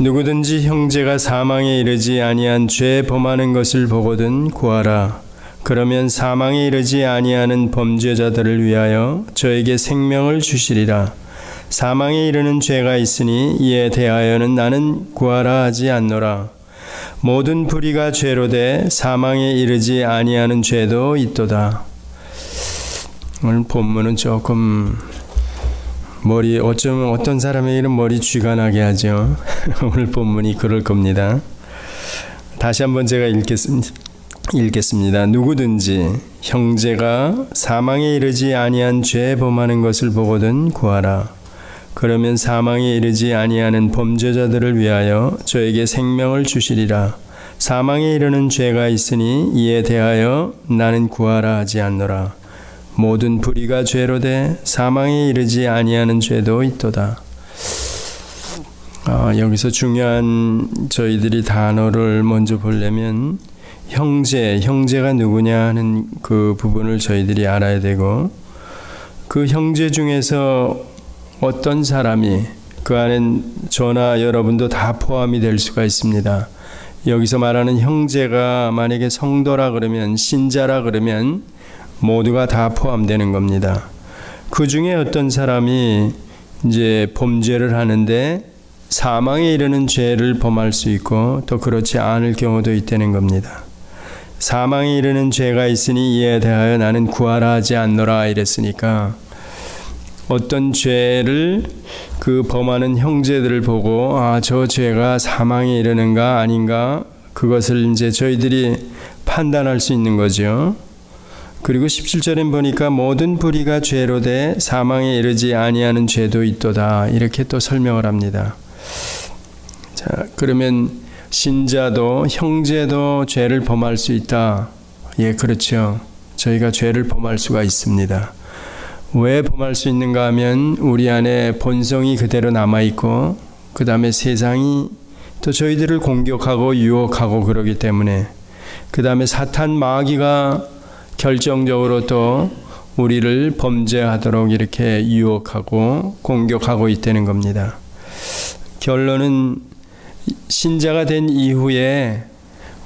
누구든지 형제가 사망에 이르지 아니한 죄 범하는 것을 보거든 구하라. 그러면 사망에 이르지 아니하는 범죄자들을 위하여 저에게 생명을 주시리라. 사망에 이르는 죄가 있으니 이에 대하여는 나는 구하라 하지 않노라. 모든 불의가 죄로 돼 사망에 이르지 아니하는 죄도 있도다. 오늘 본문은 조금 어쩌면 어떤 사람에게는 머리 쥐가 나게 하죠. 오늘 본문이 그럴 겁니다. 다시 한번 제가 읽겠습니다. 누구든지 형제가 사망에 이르지 아니한 죄 범하는 것을 보거든 구하라. 그러면 사망에 이르지 아니하는 범죄자들을 위하여 저에게 생명을 주시리라. 사망에 이르는 죄가 있으니 이에 대하여 나는 구하라 하지 않노라. 모든 불의가 죄로 돼 사망에 이르지 아니하는 죄도 있도다. 여기서 중요한 저희들이 단어를 먼저 보려면 형제가 누구냐 하는 그 부분을 저희들이 알아야 되고, 그 형제 중에서 어떤 사람이, 그 안엔 저나 여러분도 다 포함이 될 수가 있습니다. 여기서 말하는 형제가 만약에 성도라 그러면, 신자라 그러면 모두가 다 포함되는 겁니다. 그 중에 어떤 사람이 이제 범죄를 하는데 사망에 이르는 죄를 범할 수 있고 또 그렇지 않을 경우도 있다는 겁니다. 사망에 이르는 죄가 있으니 이에 대하여 나는 구하라 하지 않노라 이랬으니까, 어떤 죄를 그 범하는 형제들을 보고 저 죄가 사망에 이르는가 아닌가, 그것을 이제 저희들이 판단할 수 있는 거죠. 그리고 17절에 보니까 모든 불의가 죄로 돼 사망에 이르지 아니하는 죄도 있도다, 이렇게 또 설명을 합니다. 자, 그러면 신자도 형제도 죄를 범할 수 있다. 예, 그렇죠. 저희가 죄를 범할 수가 있습니다. 왜 범할 수 있는가 하면 우리 안에 본성이 그대로 남아있고, 그 다음에 세상이 또 저희들을 공격하고 유혹하고 그러기 때문에, 그 다음에 사탄 마귀가 결정적으로 또 우리를 범죄하도록 이렇게 유혹하고 공격하고 있다는 겁니다. 결론은 신자가 된 이후에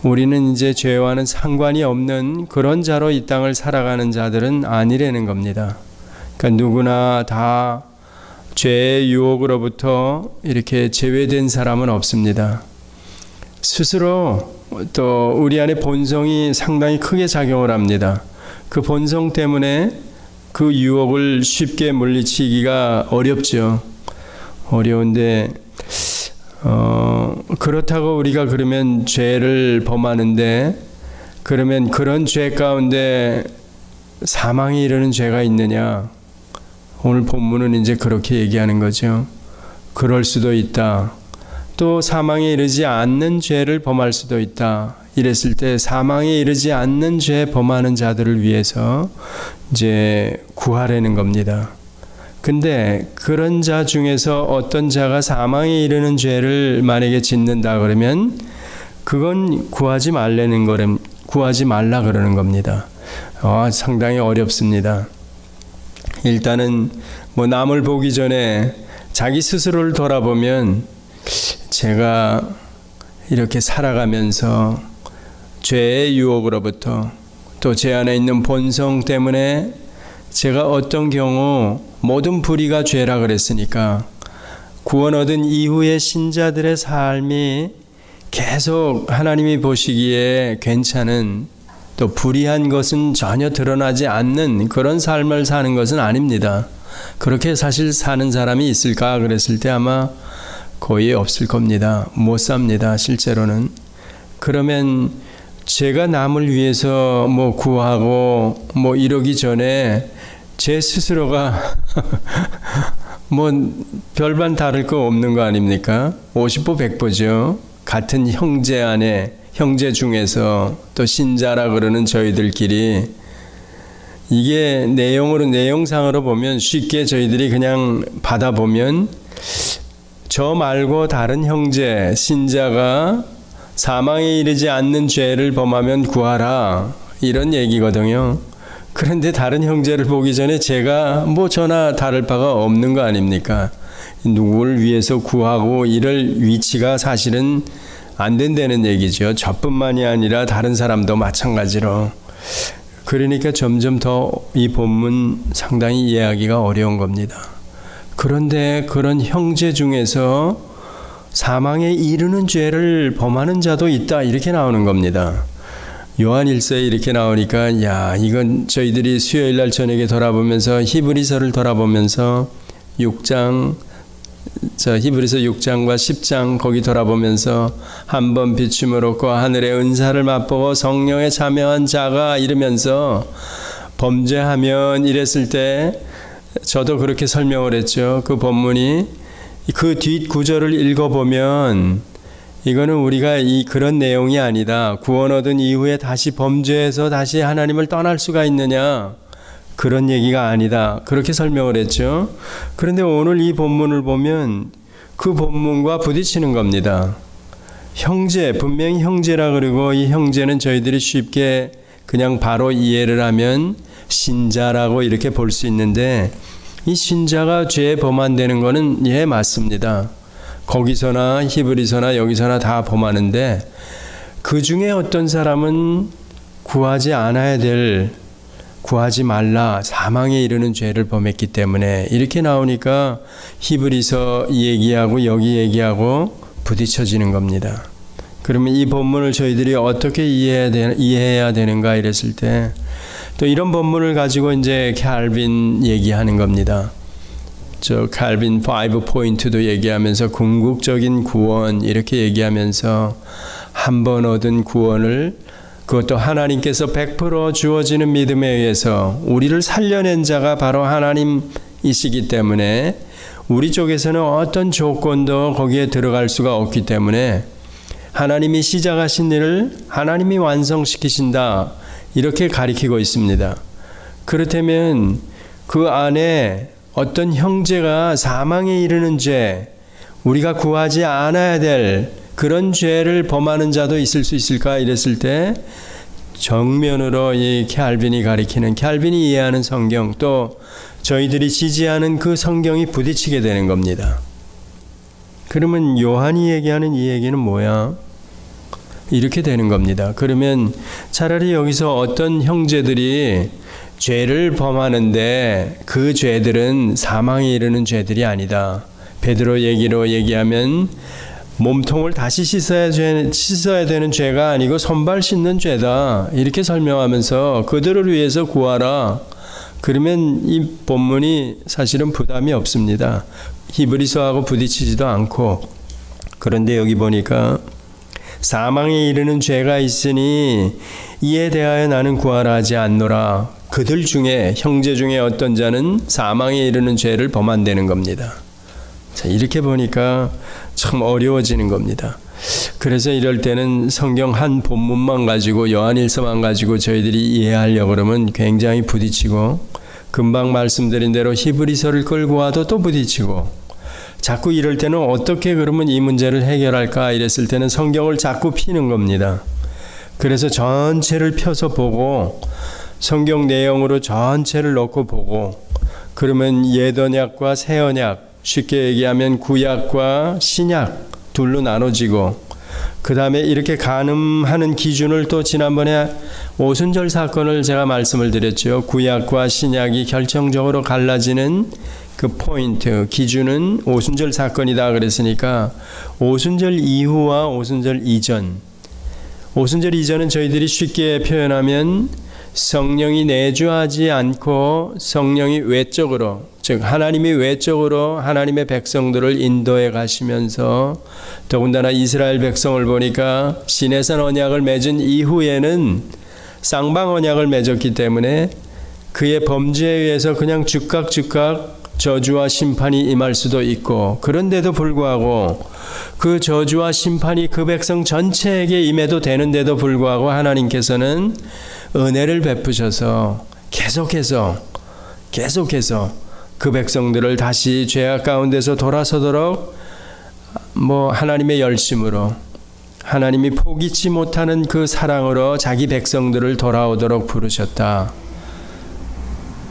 우리는 이제 죄와는 상관이 없는 그런 자로 이 땅을 살아가는 자들은 아니라는 겁니다. 그러니까 누구나 다 죄의 유혹으로부터 이렇게 제외된 사람은 없습니다. 스스로 또 우리 안에 본성이 상당히 크게 작용을 합니다. 그 본성 때문에 그 유혹을 쉽게 물리치기가 어렵죠. 어려운데 그렇다고 우리가 그러면 죄를 범하는데, 그러면 그런 죄 가운데 사망에 이르는 죄가 있느냐? 오늘 본문은 이제 그렇게 얘기하는 거죠. 그럴 수도 있다. 또 사망에 이르지 않는 죄를 범할 수도 있다. 이랬을 때 사망에 이르지 않는 죄 범하는 자들을 위해서 이제 구하라는 겁니다. 근데 그런 자 중에서 어떤 자가 사망에 이르는 죄를 만약에 짓는다 그러면 그건 구하지 말라 그러는 겁니다. 상당히 어렵습니다. 일단은 남을 보기 전에 자기 스스로를 돌아보면, 제가 이렇게 살아가면서 죄의 유혹으로부터 또 제 안에 있는 본성 때문에 제가 어떤 경우 모든 불의가 죄라 그랬으니까, 구원 얻은 이후의 신자들의 삶이 계속 하나님이 보시기에 괜찮은, 또 불의한 것은 전혀 드러나지 않는 그런 삶을 사는 것은 아닙니다. 그렇게 사실 사는 사람이 있을까 그랬을 때 아마 거의 없을 겁니다. 못 삽니다, 실제로는. 그러면 제가 남을 위해서 구하고 이러기 전에 제 스스로가 별반 다를 거 없는 거 아닙니까? 50보 100보죠. 같은 형제 안에, 형제 중에서 또 신자라 그러는 저희들끼리, 이게 내용상으로 보면 쉽게 저희들이 그냥 받아보면, 저 말고 다른 형제, 신자가 사망에 이르지 않는 죄를 범하면 구하라, 이런 얘기거든요. 그런데 다른 형제를 보기 전에 제가 저나 다를 바가 없는 거 아닙니까? 누구를 위해서 구하고 이럴 위치가 사실은 안 된다는 얘기죠. 저뿐만이 아니라 다른 사람도 마찬가지로. 그러니까 점점 더 이 본문 상당히 이해하기가 어려운 겁니다. 그런데 그런 형제 중에서 사망에 이르는 죄를 범하는 자도 있다, 이렇게 나오는 겁니다. 요한 1서에 이렇게 나오니까 야, 이건 저희들이 수요일 날 저녁에 돌아보면서 히브리서를 돌아보면서 6장, 히브리서 6장과 10장 거기 돌아보면서 한번 비춤을 얻고 하늘의 은사를 맛보고 성령에 참여한 자가 이러면서 범죄하면 이랬을 때 저도 그렇게 설명을 했죠. 그 본문이 그 뒷 구절을 읽어보면 이거는 우리가 그런 내용이 아니다. 구원 얻은 이후에 다시 범죄해서 다시 하나님을 떠날 수가 있느냐, 그런 얘기가 아니다. 그렇게 설명을 했죠. 그런데 오늘 이 본문을 보면 그 본문과 부딪히는 겁니다. 형제, 분명히 형제라 그러고 이 형제는 저희들이 쉽게 그냥 바로 이해를 하면 신자라고 이렇게 볼 수 있는데, 이 신자가 죄에 범한다는 거는 예, 맞습니다. 거기서나 히브리서나 여기서나 다 범하는데 그 중에 어떤 사람은 구하지 않아야 될, 구하지 말라, 사망에 이르는 죄를 범했기 때문에 이렇게 나오니까 히브리서 얘기하고 여기 얘기하고 부딪혀지는 겁니다. 그러면 이 본문을 저희들이 어떻게 이해해야 되는가 이랬을 때 또 이런 본문을 가지고 이제 칼빈 얘기하는 겁니다. 저 칼빈 5포인트도 얘기하면서 궁극적인 구원 이렇게 얘기하면서 한 번 얻은 구원을, 그것도 하나님께서 100% 주어지는 믿음에 의해서 우리를 살려낸 자가 바로 하나님이시기 때문에 우리 쪽에서는 어떤 조건도 거기에 들어갈 수가 없기 때문에 하나님이 시작하신 일을 하나님이 완성시키신다, 이렇게 가리키고 있습니다. 그렇다면 그 안에 어떤 형제가 사망에 이르는 죄, 우리가 구하지 않아야 될 그런 죄를 범하는 자도 있을 수 있을까 이랬을 때 정면으로 이 칼빈이 가리키는, 칼빈이 이해하는 성경, 또 저희들이 지지하는 그 성경이 부딪히게 되는 겁니다. 그러면 요한이 얘기하는 이 얘기는 뭐야? 이렇게 되는 겁니다. 그러면 차라리 여기서 어떤 형제들이 죄를 범하는데 그 죄들은 사망에 이르는 죄들이 아니다. 베드로 얘기로 얘기하면 몸통을 다시 씻어야 되는 죄가 아니고 손발 씻는 죄다, 이렇게 설명하면서 그들을 위해서 구하라. 그러면 이 본문이 사실은 부담이 없습니다. 히브리서하고 부딪히지도 않고. 그런데 여기 보니까 사망에 이르는 죄가 있으니 이에 대하여 나는 구하라 하지 않노라. 그들 중에, 형제 중에 어떤 자는 사망에 이르는 죄를 범한다는 겁니다. 자, 이렇게 보니까 참 어려워지는 겁니다. 그래서 이럴 때는 성경 한 본문만 가지고, 요한일서만 가지고 저희들이 이해하려고 그러면 굉장히 부딪히고, 금방 말씀드린 대로 히브리서를 끌고 와도 또 부딪히고, 자꾸 이럴 때는 어떻게 그러면 이 문제를 해결할까 이랬을 때는 성경을 자꾸 피는 겁니다. 그래서 전체를 펴서 보고 성경 내용으로 전체를 넣고 보고, 그러면 옛 언약과 새 언약, 쉽게 얘기하면 구약과 신약 둘로 나눠지고, 그 다음에 이렇게 가늠하는 기준을 또 지난번에 오순절 사건을 제가 말씀을 드렸죠. 구약과 신약이 결정적으로 갈라지는 그 포인트, 기준은 오순절 사건이다 그랬으니까 오순절 이후와 오순절 이전, 오순절 이전은 저희들이 쉽게 표현하면 성령이 내주하지 않고 성령이 외적으로, 즉 하나님이 외적으로 하나님의 백성들을 인도해 가시면서, 더군다나 이스라엘 백성을 보니까 시내산 언약을 맺은 이후에는 쌍방 언약을 맺었기 때문에 그의 범죄에 의해서 그냥 즉각 저주와 심판이 임할 수도 있고, 그런데도 불구하고 그 저주와 심판이 그 백성 전체에게 임해도 되는데도 불구하고 하나님께서는 은혜를 베푸셔서 계속해서 그 백성들을 다시 죄악 가운데서 돌아서도록 하나님의 열심으로, 하나님이 포기치 못하는 그 사랑으로 자기 백성들을 돌아오도록 부르셨다.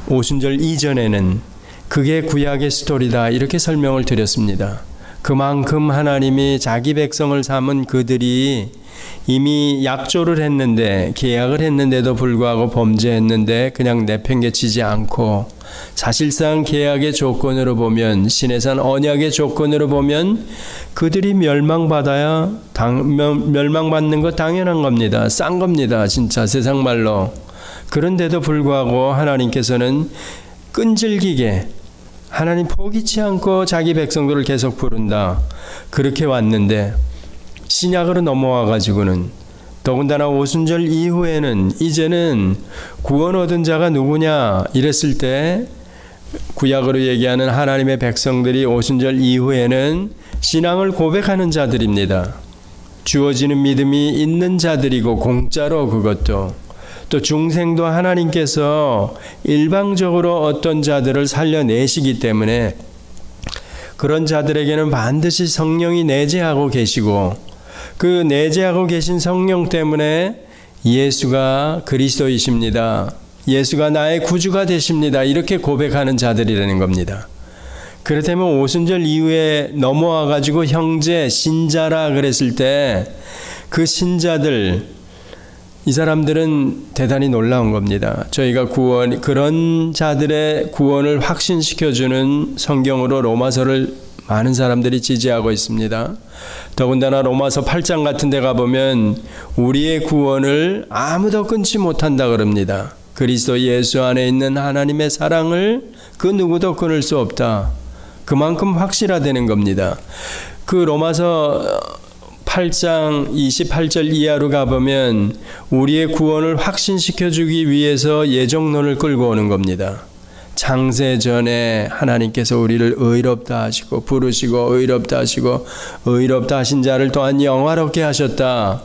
오순절 이전에는 그게 구약의 스토리다 이렇게 설명을 드렸습니다. 그만큼 하나님이 자기 백성을 삼은 그들이 이미 약조를 했는데 계약을 했는데도 불구하고 범죄했는데 그냥 내팽개치지 않고 사실상 계약의 조건으로 보면 시내산 언약의 조건으로 보면 그들이 멸망받아야 멸망받는 거 당연한 겁니다. 싼 겁니다. 진짜 세상 말로. 그런데도 불구하고 하나님께서는 끈질기게 하나님 포기치 않고 자기 백성들을 계속 부른다. 그렇게 왔는데 신약으로 넘어와 가지고는 더군다나 오순절 이후에는 이제는 구원 얻은 자가 누구냐 이랬을 때 구약으로 얘기하는 하나님의 백성들이 오순절 이후에는 신앙을 고백하는 자들입니다. 주어지는 믿음이 있는 자들이고 공짜로 그것도 또 중생도 하나님께서 일방적으로 어떤 자들을 살려내시기 때문에 그런 자들에게는 반드시 성령이 내재하고 계시고 그 내재하고 계신 성령 때문에 예수가 그리스도이십니다. 예수가 나의 구주가 되십니다. 이렇게 고백하는 자들이라는 겁니다. 그렇다면 오순절 이후에 넘어와 가지고 형제 신자라 그랬을 때 그 신자들 이 사람들은 대단히 놀라운 겁니다. 저희가 그런 자들의 구원을 확신시켜주는 성경으로 로마서를 많은 사람들이 지지하고 있습니다. 더군다나 로마서 8장 같은 데 가보면 우리의 구원을 아무도 끊지 못한다 그럽니다. 그리스도 예수 안에 있는 하나님의 사랑을 그 누구도 끊을 수 없다. 그만큼 확실하다는 겁니다. 그 로마서 8장 28절 이하로 가보면 우리의 구원을 확신시켜주기 위해서 예정론을 끌고 오는 겁니다. 창세 전에 하나님께서 우리를 의롭다 하시고 부르시고 의롭다 하시고 의롭다 하신 자를 또한 영화롭게 하셨다.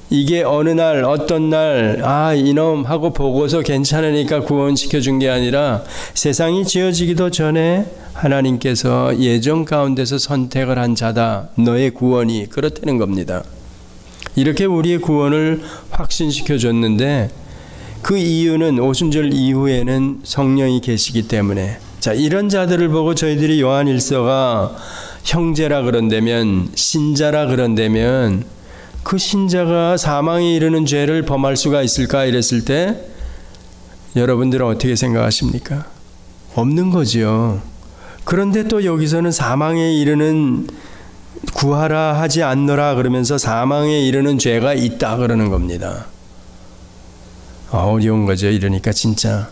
이게 어느 날 어떤 날 이놈 하고 보고서 괜찮으니까 구원시켜준 게 아니라 세상이 지어지기도 전에 하나님께서 예정 가운데서 선택을 한 자다. 너의 구원이 그렇다는 겁니다. 이렇게 우리의 구원을 확신시켜줬는데 그 이유는 오순절 이후에는 성령이 계시기 때문에 자 이런 자들을 보고 저희들이 요한일서가 형제라 그런다면 신자라 그런다면 그 신자가 사망에 이르는 죄를 범할 수가 있을까 이랬을 때 여러분들은 어떻게 생각하십니까? 없는 거지요. 그런데 또 여기서는 사망에 이르는 구하라 하지 않노라 그러면서 사망에 이르는 죄가 있다 그러는 겁니다. 어려운 거죠. 이러니까 진짜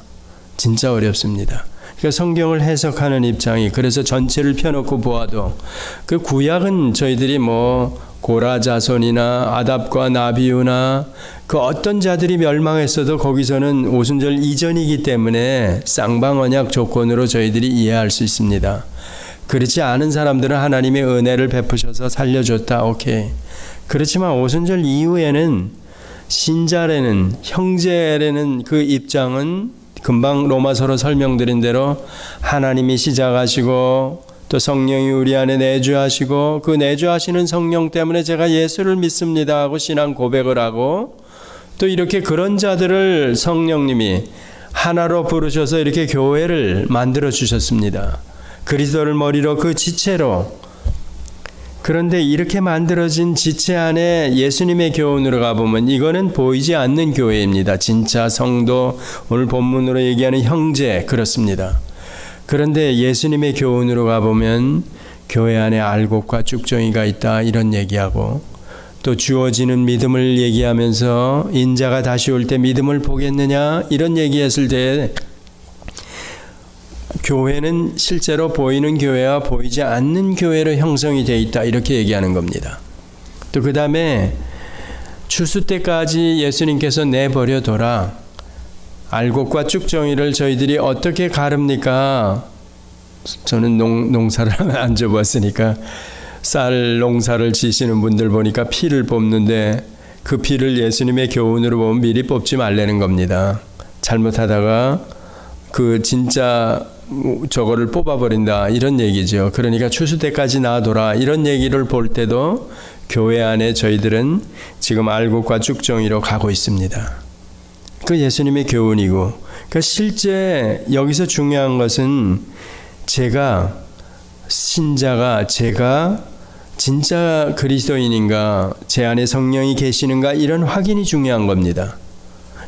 어렵습니다. 그러니까 성경을 해석하는 입장이 그래서 전체를 펴놓고 보아도 그 구약은 저희들이 고라 자손이나 아답과 나비우나 그 어떤 자들이 멸망했어도 거기서는 오순절 이전이기 때문에 쌍방언약 조건으로 저희들이 이해할 수 있습니다. 그렇지 않은 사람들은 하나님의 은혜를 베푸셔서 살려줬다. 오케이. 그렇지만 오순절 이후에는 신자라는 형제라는 그 입장은 금방 로마서로 설명드린 대로 하나님이 시작하시고 또 성령이 우리 안에 내주하시고 그 내주하시는 성령 때문에 제가 예수를 믿습니다 하고 신앙 고백을 하고 또 이렇게 그런 자들을 성령님이 하나로 부르셔서 이렇게 교회를 만들어 주셨습니다. 그리스도를 머리로 그 지체로. 그런데 이렇게 만들어진 지체 안에 예수님의 교훈으로 가보면 이거는 보이지 않는 교회입니다. 진짜 성도, 오늘 본문으로 얘기하는 형제 그렇습니다. 그런데 예수님의 교훈으로 가보면 교회 안에 알곡과 쭉정이가 있다 이런 얘기하고 또 주어지는 믿음을 얘기하면서 인자가 다시 올 때 믿음을 보겠느냐 이런 얘기했을 때 교회는 실제로 보이는 교회와 보이지 않는 교회로 형성이 되어 있다 이렇게 얘기하는 겁니다. 또 그 다음에 추수 때까지 예수님께서 내버려둬라. 알곡과 쭉정이를 저희들이 어떻게 가릅니까? 저는 농사를 안 접었으니까 쌀 농사를 지시는 분들 보니까 피를 뽑는데 그 피를 예수님의 교훈으로 보면 미리 뽑지 말라는 겁니다. 잘못하다가 그 진짜 저거를 뽑아버린다 이런 얘기죠. 그러니까 추수 때까지 놔둬라 이런 얘기를 볼 때도 교회 안에 저희들은 지금 알곡과 쭉정이로 가고 있습니다. 그 예수님의 교훈이고 그러니까 실제 여기서 중요한 것은 제가 신자가 제가 진짜 그리스도인인가, 제 안에 성령이 계시는가, 이런 확인이 중요한 겁니다.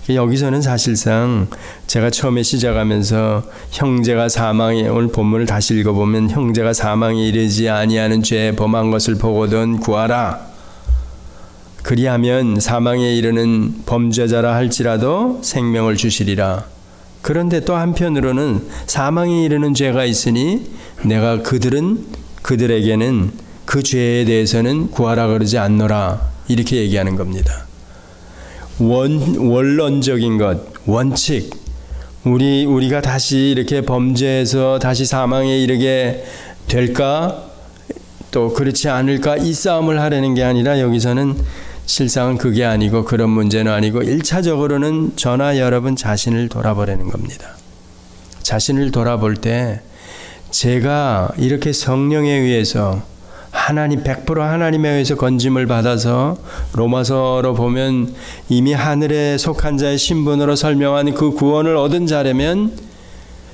여기서는 사실상 제가 처음에 시작하면서 형제가 사망에, 오늘 본문을 다시 읽어보면 형제가 사망에 이르지 아니하는 죄 범한 것을 보거든 구하라. 그리하면 사망에 이르는 범죄자라 할지라도 생명을 주시리라. 그런데 또 한편으로는 사망에 이르는 죄가 있으니 내가 그들에게는 그 죄에 대해서는 구하라 그러지 않노라, 이렇게 얘기하는 겁니다. 원론적인 것, 원칙, 우리가 다시 이렇게 범죄해서 다시 사망에 이르게 될까, 또 그렇지 않을까, 이 싸움을 하려는 게 아니라 여기서는 실상은 그게 아니고, 그런 문제는 아니고 1차적으로는 저나 여러분 자신을 돌아보라는 겁니다. 자신을 돌아볼 때 제가 이렇게 성령에 의해서 하나님 100% 하나님에 의해서 건짐을 받아서, 로마서로 보면 이미 하늘에 속한 자의 신분으로 설명한 그 구원을 얻은 자라면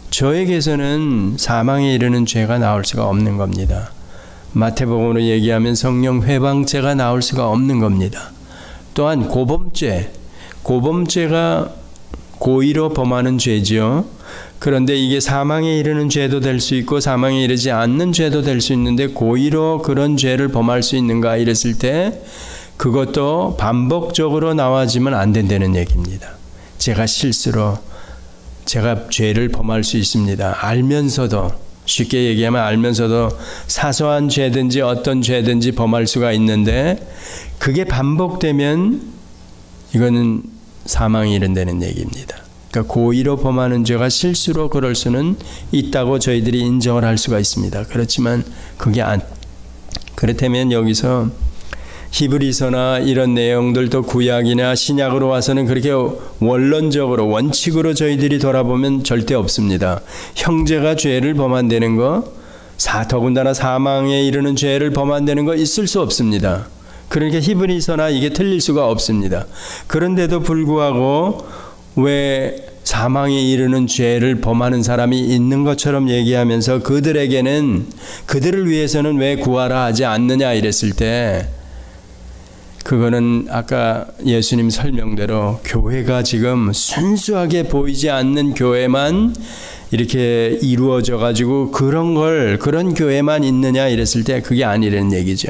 저에게서는 사망에 이르는 죄가 나올 수가 없는 겁니다. 마태복음으로 얘기하면 성령 회방죄가 나올 수가 없는 겁니다. 또한 고범죄가 고의로 범하는 죄지요. 그런데 이게 사망에 이르는 죄도 될 수 있고 사망에 이르지 않는 죄도 될 수 있는데, 고의로 그런 죄를 범할 수 있는가 이랬을 때 그것도 반복적으로 나와지면 안 된다는 얘기입니다. 제가 실수로 제가 죄를 범할 수 있습니다. 알면서도, 쉽게 얘기하면 알면서도 사소한 죄든지 어떤 죄든지 범할 수가 있는데, 그게 반복되면 이거는 사망에 이른다는 얘기입니다. 그러니까 고의로 범하는 죄가 실수로 그럴 수는 있다고 저희들이 인정을 할 수가 있습니다. 그렇지만 그렇다면 여기서 히브리서나 이런 내용들도 구약이나 신약으로 와서는 그렇게 원론적으로 원칙으로 저희들이 돌아보면 절대 없습니다. 형제가 죄를 범한다는 거, 더군다나 사망에 이르는 죄를 범한다는 거 있을 수 없습니다. 그러니까 히브리서나 이게 틀릴 수가 없습니다. 그런데도 불구하고 왜 사망에 이르는 죄를 범하는 사람이 있는 것처럼 얘기하면서 그들을 위해서는 왜 구하라 하지 않느냐 이랬을 때, 그거는 아까 예수님 설명대로 교회가 지금 순수하게 보이지 않는 교회만 이렇게 이루어져 가지고 그런 교회만 있느냐 이랬을 때 그게 아니라는 얘기죠.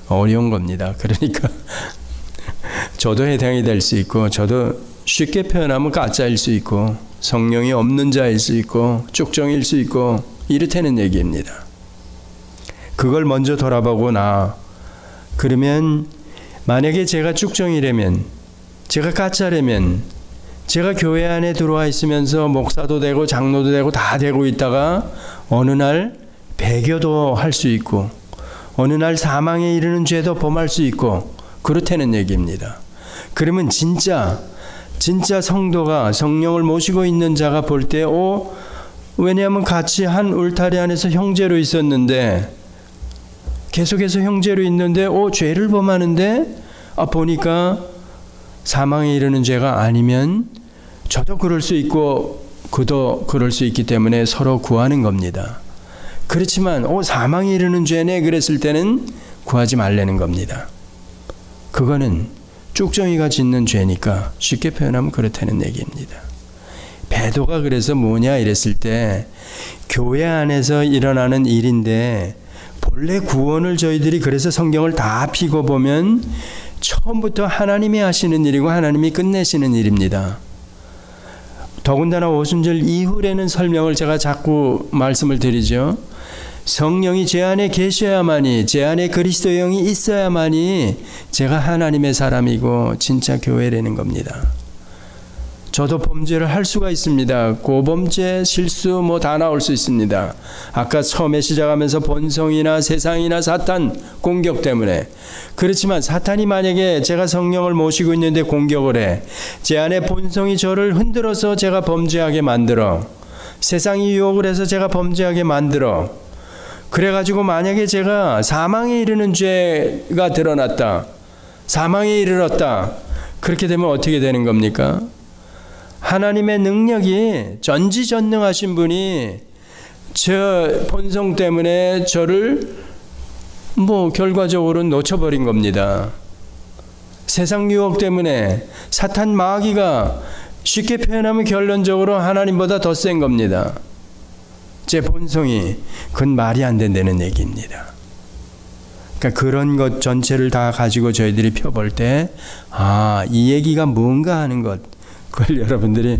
어려운 겁니다. 그러니까 저도 해당이 될 수 있고, 저도 쉽게 표현하면 가짜일 수 있고, 성령이 없는 자일 수 있고, 쭉정일 수 있고, 이렇다는 얘기입니다. 그걸 먼저 돌아보고 그러면 만약에 제가 쭉정이라면, 제가 가짜라면, 제가 교회 안에 들어와 있으면서 목사도 되고 장로도 되고 다 되고 있다가 어느 날 배교도 할 수 있고, 어느 날 사망에 이르는 죄도 범할 수 있고, 그렇다는 얘기입니다. 그러면 진짜 성도가, 성령을 모시고 있는 자가 볼 때, 왜냐하면 같이 한 울타리 안에서 형제로 있었는데, 계속해서 형제로 있는데, 죄를 범하는데, 보니까 사망에 이르는 죄가 아니면 저도 그럴 수 있고 그도 그럴 수 있기 때문에 서로 구하는 겁니다. 그렇지만 사망에 이르는 죄네 그랬을 때는 구하지 말라는 겁니다. 그거는 쭉정이가 짓는 죄니까 쉽게 표현하면 그렇다는 얘기입니다. 배도가 그래서 뭐냐 이랬을 때, 교회 안에서 일어나는 일인데, 본래 구원을 저희들이 그래서 성경을 다 피고 보면 처음부터 하나님이 하시는 일이고 하나님이 끝내시는 일입니다. 더군다나 오순절 이후에는 설명을 제가 자꾸 말씀을 드리죠. 성령이 제 안에 계셔야만이, 제 안에 그리스도의 영이 있어야만이 제가 하나님의 사람이고 진짜 교회라는 겁니다. 저도 범죄를 할 수가 있습니다. 고범죄, 실수 다 나올 수 있습니다. 아까 처음에 시작하면서 본성이나 세상이나 사탄 공격 때문에. 그렇지만 사탄이 만약에 제가 성령을 모시고 있는데 공격을 해, 제 안에 본성이 저를 흔들어서 제가 범죄하게 만들어, 세상이 유혹을 해서 제가 범죄하게 만들어, 그래가지고 만약에 제가 사망에 이르는 죄가 드러났다, 사망에 이르렀다, 그렇게 되면 어떻게 되는 겁니까? 하나님의 능력이 전지전능하신 분이 저 본성 때문에 저를 결과적으로 놓쳐버린 겁니다. 세상 유혹 때문에 사탄 마귀가 쉽게 표현하면 결론적으로 하나님보다 더 센 겁니다. 제 본성이 그건 말이 안 된다는 얘기입니다. 그러니까 그런 것 전체를 다 가지고 저희들이 펴볼 때 이 얘기가 뭔가 하는 것, 그걸 여러분들이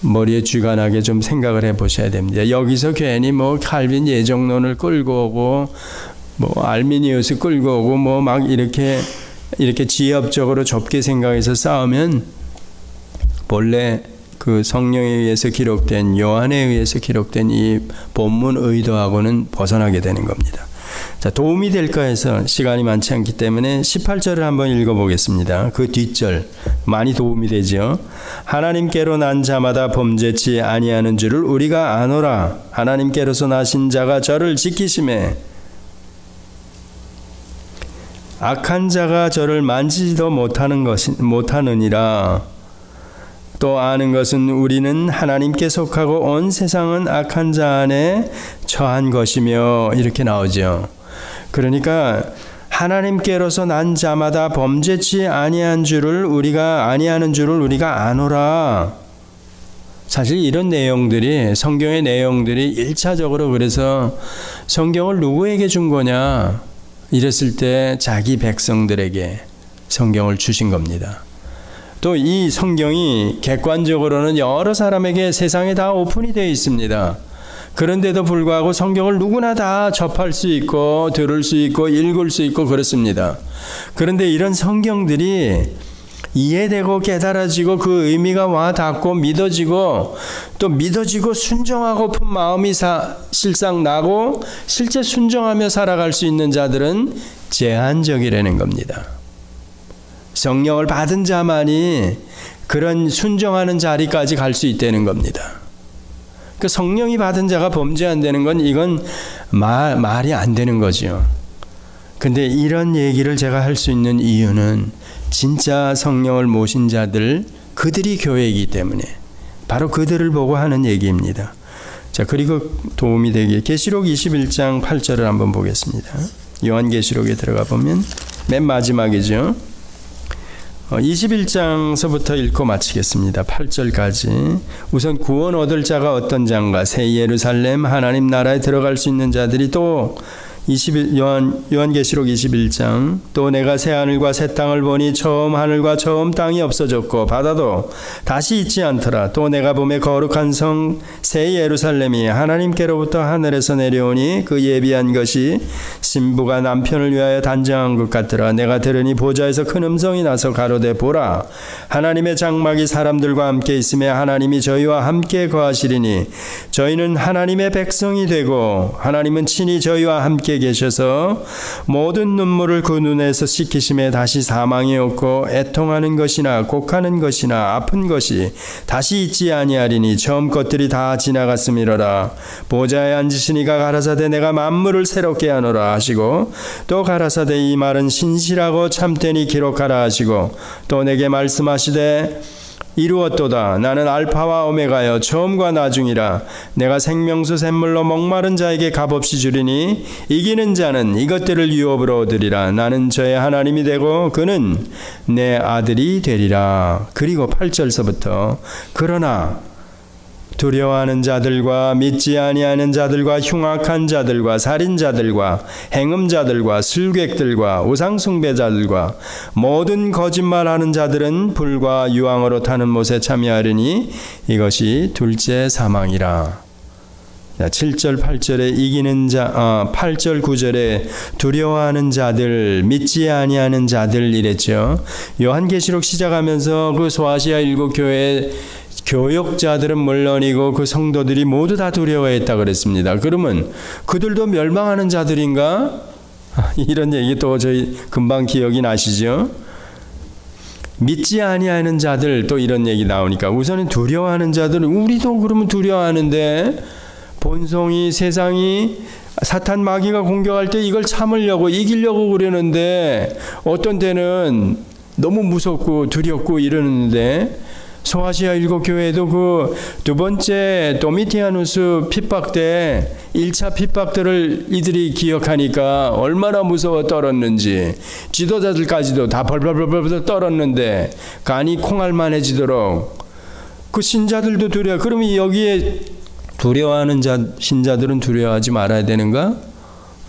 머리에 쥐가 나게 좀 생각을 해보셔야 됩니다. 여기서 괜히 칼빈 예정론을 끌고 오고 알미니우스 끌고 오고 막 이렇게 지엽적으로 좁게 생각해서 싸우면 본래 그 성령에 의해서 기록된, 요한에 의해서 기록된 이 본문 의도하고는 벗어나게 되는 겁니다. 자, 도움이 될까 해서 시간이 많지 않기 때문에 18절을 한번 읽어보겠습니다. 그 뒷절 많이 도움이 되죠. 하나님께로 난 자마다 범죄치 아니하는 줄을 우리가 아노라. 하나님께로서 나신 자가 저를 지키심에 악한 자가 저를 만지지도 못하느니라. 또 아는 것은 우리는 하나님께 속하고 온 세상은 악한 자 안에 처한 것이며, 이렇게 나오죠. 그러니까 하나님께로서 난 자마다 범죄치 아니하는 줄을 우리가 아노라. 사실 이런 내용들이, 성경의 내용들이 1차적으로 그래서 성경을 누구에게 준 거냐 이랬을 때 자기 백성들에게 성경을 주신 겁니다. 또 이 성경이 객관적으로는 여러 사람에게 세상에 다 오픈이 되어 있습니다. 그런데도 불구하고 성경을 누구나 다 접할 수 있고 들을 수 있고 읽을 수 있고 그렇습니다. 그런데 이런 성경들이 이해되고 깨달아지고 그 의미가 와 닿고 믿어지고 또 믿어지고 순종하고픈 마음이 실상 나고 실제 순종하며 살아갈 수 있는 자들은 제한적이라는 겁니다. 성령을 받은 자만이 그런 순종하는 자리까지 갈 수 있다는 겁니다. 그 성령이 받은 자가 범죄한다는 건 이건 말이 안 되는 거죠. 근데 이런 얘기를 제가 할 수 있는 이유는 진짜 성령을 모신 자들, 그들이 교회이기 때문에 바로 그들을 보고 하는 얘기입니다. 자, 그리고 도움이 되게 계시록 21장 8절을 한번 보겠습니다. 요한계시록에 들어가 보면 맨 마지막이죠. 21장서부터 읽고 마치겠습니다. 8절까지. 우선 구원 얻을 자가 어떤 자인가? 새 예루살렘 하나님 나라에 들어갈 수 있는 자들이 또 요한계시록 21장 또 내가 새 하늘과 새 땅을 보니 처음 하늘과 처음 땅이 없어졌고 바다도 다시 있지 않더라. 또 내가 보매 거룩한 성 새 예루살렘이 하나님께로부터 하늘에서 내려오니 그 예비한 것이 신부가 남편을 위하여 단장한 것 같더라. 내가 들으니 보좌에서 큰 음성이 나서 가로되 보라, 하나님의 장막이 사람들과 함께 있으며 하나님이 저희와 함께 거하시리니 저희는 하나님의 백성이 되고 하나님은 친히 저희와 함께 계셔서 모든 눈물을 그 눈에서 씻기심에 다시 사망이 없고 애통하는 것이나 곡하는 것이나 아픈 것이 다시 있지 아니하리니 처음 것들이 다 지나갔음이로라. 보좌에 앉으시니가 가라사대 내가 만물을 새롭게 하노라 하시고 또 가라사대 이 말은 신실하고 참되니 기록하라 하시고 또 내게 말씀하시되 이루었도다. 나는 알파와 오메가여 처음과 나중이라. 내가 생명수 샘물로 목마른 자에게 값없이 주리니 이기는 자는 이것들을 유업으로 얻으리라. 나는 저의 하나님이 되고 그는 내 아들이 되리라. 그리고 8절서부터 그러나 두려워하는 자들과 믿지 아니하는 자들과 흉악한 자들과 살인자들과 행음자들과 술객들과 우상숭배자들과 모든 거짓말하는 자들은 불과 유황으로 타는 못에 참여하리니 이것이 둘째 사망이라. 7절 8절에 이기는 자, 8절 9절에 두려워하는 자들, 믿지 아니하는 자들 이랬죠. 요한계시록 시작하면서 그 소아시아 7교회 교역자들은 물론이고 그 성도들이 모두 다 두려워했다 그랬습니다. 그러면 그들도 멸망하는 자들인가? 이런 얘기 또 저희 금방 기억이 나시죠? 믿지 아니하는 자들 또 이런 얘기 나오니까 우선은 두려워하는 자들은 우리도 그러면 두려워하는데 본성이 세상이 사탄 마귀가 공격할 때 이걸 참으려고 이기려고 그러는데 어떤 때는 너무 무섭고 두렵고 이러는데 소아시아 7교회도 그 두 번째 도미티아누스 핍박 때 1차 핍박들을 이들이 기억하니까 얼마나 무서워 떨었는지, 지도자들까지도 다 벌벌벌벌 떨었는데 간이 콩알만해지도록 그 신자들도 두려워. 그러면 여기에 두려워하는 신자들은 두려워하지 말아야 되는가?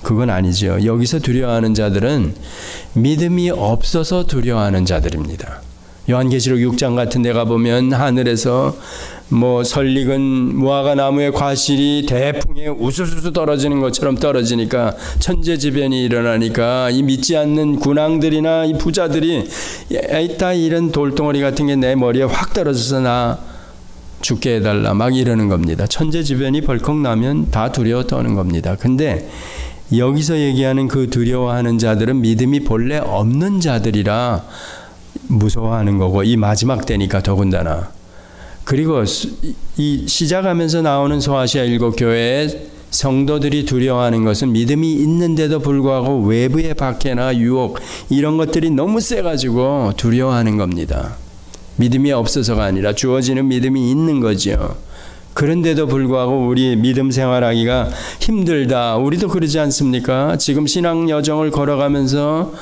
그건 아니죠. 여기서 두려워하는 자들은 믿음이 없어서 두려워하는 자들입니다. 요한계시록 6장 같은 데 가보면 하늘에서 뭐 설익은 무화과 나무의 과실이 대풍에 우수수수 떨어지는 것처럼 떨어지니까 천재지변이 일어나니까 이 믿지 않는 군왕들이나 이 부자들이 에이따 이런 돌덩어리 같은 게 내 머리에 확 떨어져서 나 죽게 해달라 막 이러는 겁니다. 천재지변이 벌컥 나면 다 두려워 떠는 겁니다. 근데 여기서 얘기하는 그 두려워하는 자들은 믿음이 본래 없는 자들이라 무서워하는 거고, 이 마지막 때니까 더군다나. 그리고 이 시작하면서 나오는 소아시아 7교회의 성도들이 두려워하는 것은 믿음이 있는데도 불구하고 외부의 박해나 유혹 이런 것들이 너무 세가지고 두려워하는 겁니다. 믿음이 없어서가 아니라 주어지는 믿음이 있는 거죠. 그런데도 불구하고 우리 믿음 생활하기가 힘들다. 우리도 그러지 않습니까? 지금 신앙 여정을 걸어가면서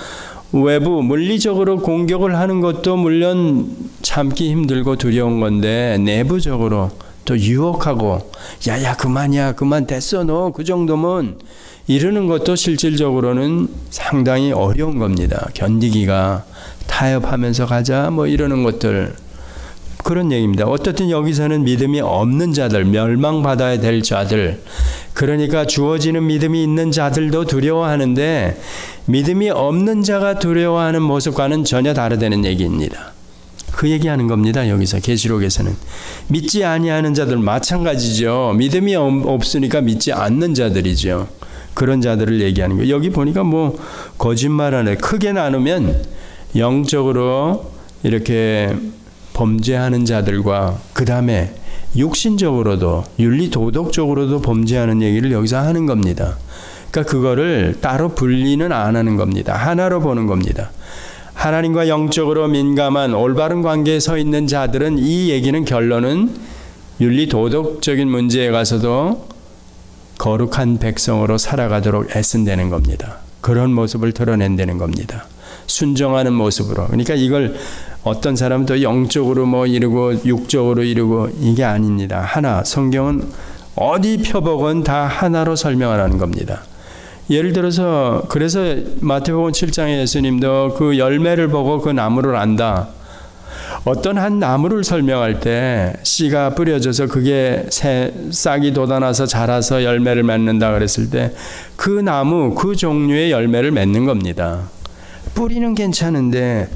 외부 물리적으로 공격을 하는 것도 물론 참기 힘들고 두려운 건데, 내부적으로 또 유혹하고 야야 그만이야 그만 됐어 너 그 정도면 이러는 것도 실질적으로는 상당히 어려운 겁니다. 견디기가. 타협하면서 가자 뭐 이러는 것들, 그런 얘기입니다. 어떻든 여기서는 믿음이 없는 자들, 멸망받아야 될 자들, 그러니까 주어지는 믿음이 있는 자들도 두려워하는데 믿음이 없는 자가 두려워하는 모습과는 전혀 다르다는 얘기입니다. 그 얘기하는 겁니다. 여기서 계시록에서는 믿지 아니하는 자들 마찬가지죠. 믿음이 없으니까 믿지 않는 자들이죠. 그런 자들을 얘기하는 거예요. 여기 보니까 뭐 거짓말하네. 크게 나누면 영적으로 이렇게 범죄하는 자들과 그 다음에 육신적으로도 윤리 도덕적으로도 범죄하는 얘기를 여기서 하는 겁니다. 그러니까 그거를 따로 분리는 안 하는 겁니다. 하나로 보는 겁니다. 하나님과 영적으로 민감한 올바른 관계에 서 있는 자들은 이 얘기는 결론은 윤리 도덕적인 문제에 가서도 거룩한 백성으로 살아가도록 애쓴다는 겁니다. 그런 모습을 드러낸다는 겁니다. 순종하는 모습으로. 그러니까 이걸 어떤 사람은 또 영적으로 뭐 이러고 육적으로 이러고 이게 아닙니다. 하나, 성경은 어디 펴보건 다 하나로 설명을 하는 겁니다. 예를 들어서 그래서 마태복음 7장에 예수님도 그 열매를 보고 그 나무를 안다. 어떤 한 나무를 설명할 때 씨가 뿌려져서 그게 싹이 돋아나서 자라서 열매를 맺는다 그랬을 때 그 나무, 그 종류의 열매를 맺는 겁니다. 뿌리는 괜찮은데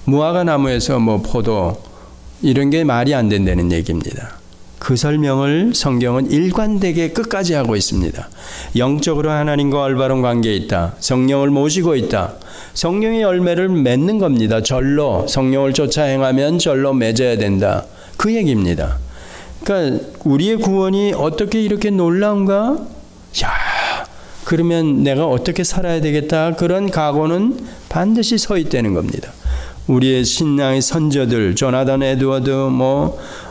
무화과 나무에서 뭐 포도 이런 게 말이 안 된다는 얘기입니다. 그 설명을 성경은 일관되게 끝까지 하고 있습니다. 영적으로 하나님과 올바른 관계에 있다. 성령을 모시고 있다. 성령의 열매를 맺는 겁니다. 절로 성령을 쫓아 행하면 절로 맺어야 된다. 그 얘기입니다. 그러니까 우리의 구원이 어떻게 이렇게 놀라운가? 야, 그러면 내가 어떻게 살아야 되겠다. 그런 각오는 반드시 서 있다는 겁니다. 우리의 신앙의 선조들, 조나단 에드워드,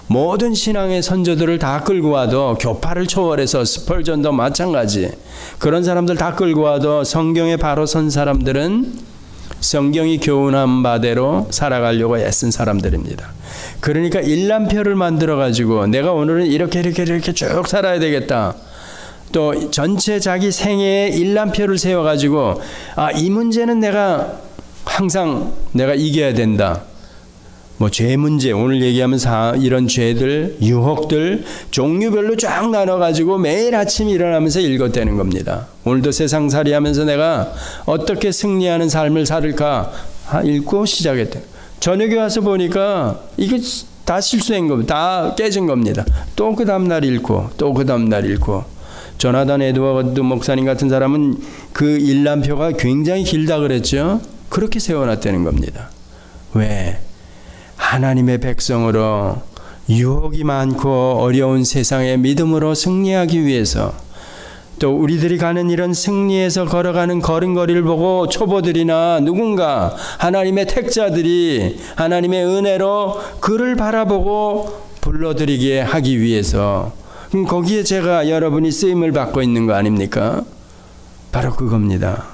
모든 신앙의 선조들을 다 끌고 와도 교파를 초월해서 스펄전도 마찬가지. 그런 사람들 다 끌고 와도 성경에 바로 선 사람들은 성경이 교훈한 바대로 살아가려고 애쓴 사람들입니다. 그러니까 일람표를 만들어 가지고 내가 오늘은 이렇게 쭉 살아야 되겠다. 또 전체 자기 생애에 일람표를 세워 가지고 이 문제는 내가 항상 내가 이겨야 된다. 뭐 죄 문제 오늘 얘기하면서 이런 죄들, 유혹들 종류별로 쫙 나눠 가지고 매일 아침 일어나면서 읽었다는 겁니다. 오늘도 세상살이 하면서 내가 어떻게 승리하는 삶을 살을까 읽고 시작했다. 저녁에 와서 보니까 이게 다 실수한 겁니다. 다 깨진 겁니다. 또 그 다음날 읽고 또 그 다음날 읽고. 조나단 에드워드 목사님 같은 사람은 그 일람표가 굉장히 길다 그랬죠. 그렇게 세워놨다는 겁니다. 왜? 하나님의 백성으로 유혹이 많고 어려운 세상에 믿음으로 승리하기 위해서 또 우리들이 가는 이런 승리에서 걸어가는 걸음걸이를 보고 초보들이나 누군가 하나님의 택자들이 하나님의 은혜로 그를 바라보고 불러들이게 하기 위해서, 거기에 제가 여러분이 쓰임을 받고 있는 거 아닙니까? 바로 그겁니다.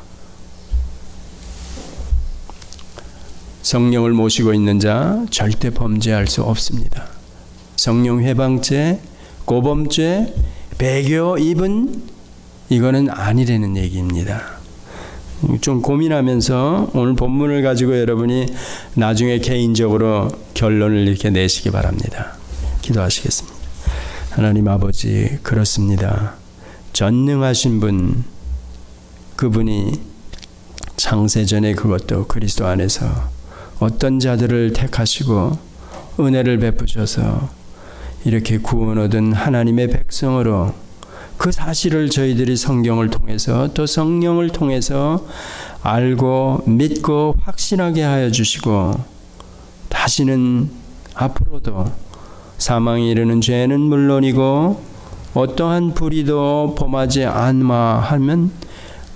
성령을 모시고 있는 자 절대 범죄할 수 없습니다. 성령 회방죄, 고범죄, 배교 입은 이거는 아니라는 얘기입니다. 좀 고민하면서 오늘 본문을 가지고 여러분이 나중에 개인적으로 결론을 이렇게 내시기 바랍니다. 기도하시겠습니다. 하나님 아버지, 그렇습니다. 전능하신 분, 그분이 창세전에 그것도 그리스도 안에서 어떤 자들을 택하시고 은혜를 베푸셔서 이렇게 구원 얻은 하나님의 백성으로, 그 사실을 저희들이 성경을 통해서 또 성령을 통해서 알고 믿고 확신하게 하여 주시고, 다시는 앞으로도 사망에 이르는 죄는 물론이고 어떠한 불의도 범하지 않마 하면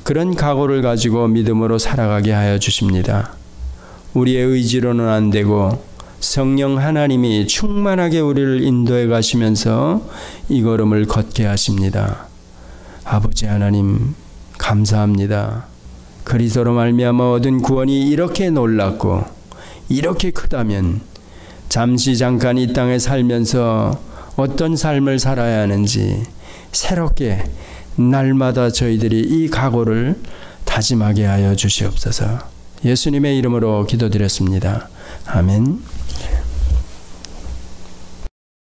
그런 각오를 가지고 믿음으로 살아가게 하여 주십니다. 우리의 의지로는 안 되고 성령 하나님이 충만하게 우리를 인도해 가시면서 이 걸음을 걷게 하십니다. 아버지 하나님, 감사합니다. 그리스도로 말미암아 얻은 구원이 이렇게 놀랍고 이렇게 크다면 잠시 잠깐 이 땅에 살면서 어떤 삶을 살아야 하는지 새롭게 날마다 저희들이 이 각오를 다짐하게 하여 주시옵소서. 예수님의 이름으로 기도드렸습니다. 아멘.